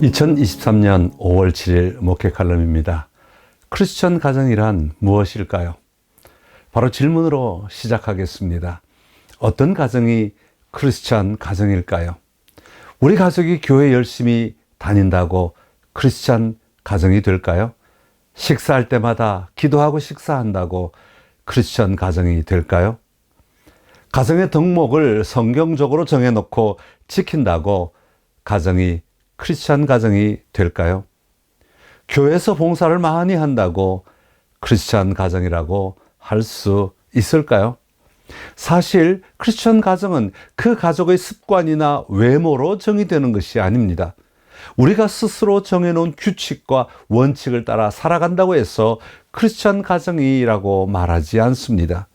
2023년 5월 7일 목회 칼럼입니다. 크리스천 가정이란 무엇일까요? 바로 질문으로 시작하겠습니다. 어떤 가정이 크리스천 가정일까요? 우리 가족이 교회 열심히 다닌다고 크리스천 가정이 될까요? 식사할 때마다 기도하고 식사한다고 크리스천 가정이 될까요? 가정의 덕목을 성경적으로 정해놓고 지킨다고 가정이 크리스천 가정이 될까요? 교회에서 봉사를 많이 한다고 크리스천 가정이라고 할 수 있을까요? 사실 크리스천 가정은 그 가족의 습관이나 외모로 정의되는 것이 아닙니다. 우리가 스스로 정해놓은 규칙과 원칙을 따라 살아간다고 해서 크리스천 가정이라고 말하지 않습니다.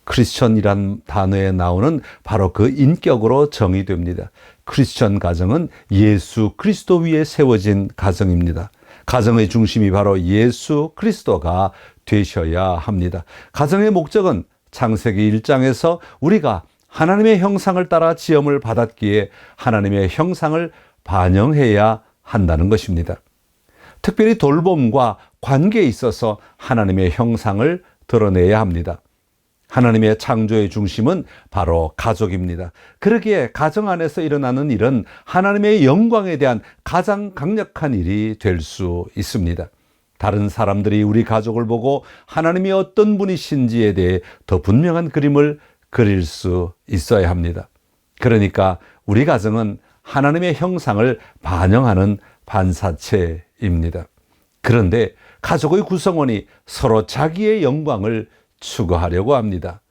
크리스천이란 단어에 나오는 바로 그 인격으로 정의됩니다. 크리스천 가정은 예수 그리스도 위에 세워진 가정입니다. 가정의 중심이 바로 예수 그리스도가 되셔야 합니다. 가정의 목적은 창세기 1장에서 우리가 하나님의 형상을 따라 지음을 받았기에 하나님의 형상을 반영해야 한다는 것입니다. 특별히 돌봄과 관계에 있어서 하나님의 형상을 드러내야 합니다. 하나님의 창조의 중심은 바로 가족입니다. 그러기에 가정 안에서 일어나는 일은 하나님의 영광에 대한 가장 강력한 일이 될 수 있습니다. 다른 사람들이 우리 가족을 보고 하나님이 어떤 분이신지에 대해 더 분명한 그림을 그릴 수 있어야 합니다. 그러니까 우리 가정은 하나님의 형상을 반영하는 반사체입니다. 그런데 가족의 구성원이 서로 자기의 영광을 추구하려고 합니다.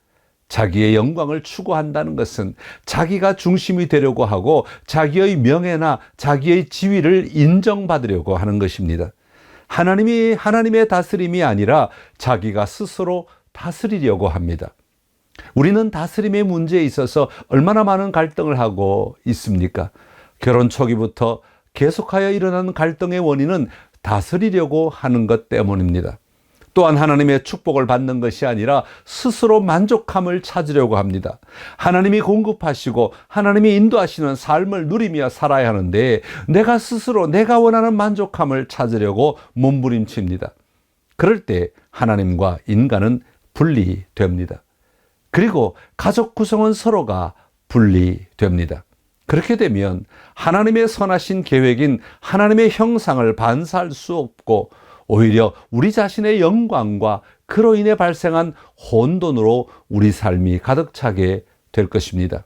자기의 영광을 추구한다는 것은 자기가 중심이 되려고 하고 자기의 명예나 자기의 지위를 인정받으려고 하는 것입니다. 하나님이 하나님의 다스림이 아니라 자기가 스스로 다스리려고 합니다. 우리는 다스림의 문제에 있어서 얼마나 많은 갈등을 하고 있습니까? 결혼 초기부터 계속하여 일어나는 갈등의 원인은 다스리려고 하는 것 때문입니다. 또한 하나님의 축복을 받는 것이 아니라 스스로 만족함을 찾으려고 합니다. 하나님이 공급하시고 하나님이 인도하시는 삶을 누리며 살아야 하는데 내가 스스로 내가 원하는 만족함을 찾으려고 몸부림칩니다. 그럴 때 하나님과 인간은 분리됩니다. 그리고 가족 구성원 서로가 분리됩니다. 그렇게 되면 하나님의 선하신 계획인 하나님의 형상을 반사할 수 없고 오히려 우리 자신의 영광과 그로 인해 발생한 혼돈으로 우리 삶이 가득 차게 될 것입니다.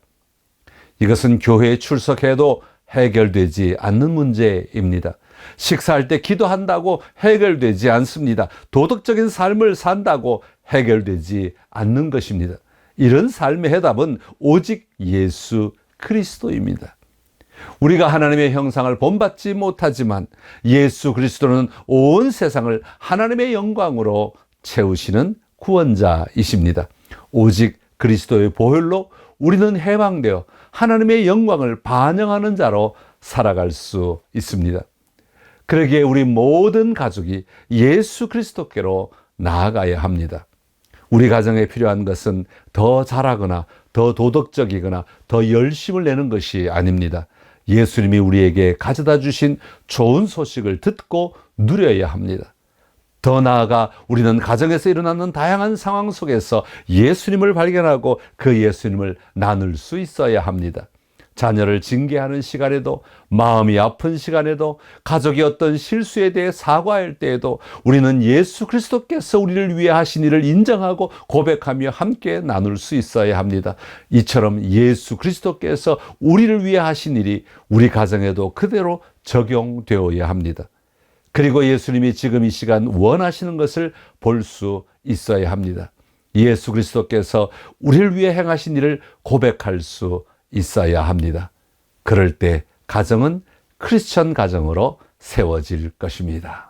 이것은 교회에 출석해도 해결되지 않는 문제입니다. 식사할 때 기도한다고 해결되지 않습니다. 도덕적인 삶을 산다고 해결되지 않는 것입니다. 이런 삶의 해답은 오직 예수 그리스도입니다. 우리가 하나님의 형상을 본받지 못하지만 예수 그리스도는 온 세상을 하나님의 영광으로 채우시는 구원자이십니다. 오직 그리스도의 보혈로 우리는 해방되어 하나님의 영광을 반영하는 자로 살아갈 수 있습니다. 그러기에 우리 모든 가족이 예수 그리스도께로 나아가야 합니다. 우리 가정에 필요한 것은 더 잘하거나 더 도덕적이거나 더 열심을 내는 것이 아닙니다. 예수님이 우리에게 가져다 주신 좋은 소식을 듣고 누려야 합니다. 더 나아가 우리는 가정에서 일어나는 다양한 상황 속에서 예수님을 발견하고 그 예수님을 나눌 수 있어야 합니다. 자녀를 징계하는 시간에도, 마음이 아픈 시간에도, 가족이 어떤 실수에 대해 사과할 때에도 우리는 예수 그리스도께서 우리를 위해 하신 일을 인정하고 고백하며 함께 나눌 수 있어야 합니다. 이처럼 예수 그리스도께서 우리를 위해 하신 일이 우리 가정에도 그대로 적용되어야 합니다. 그리고 예수님이 지금 이 시간 원하시는 것을 볼 수 있어야 합니다. 예수 그리스도께서 우리를 위해 행하신 일을 고백할 수 있어야 합니다. 그럴 때 가정은 크리스천 가정으로 세워질 것입니다.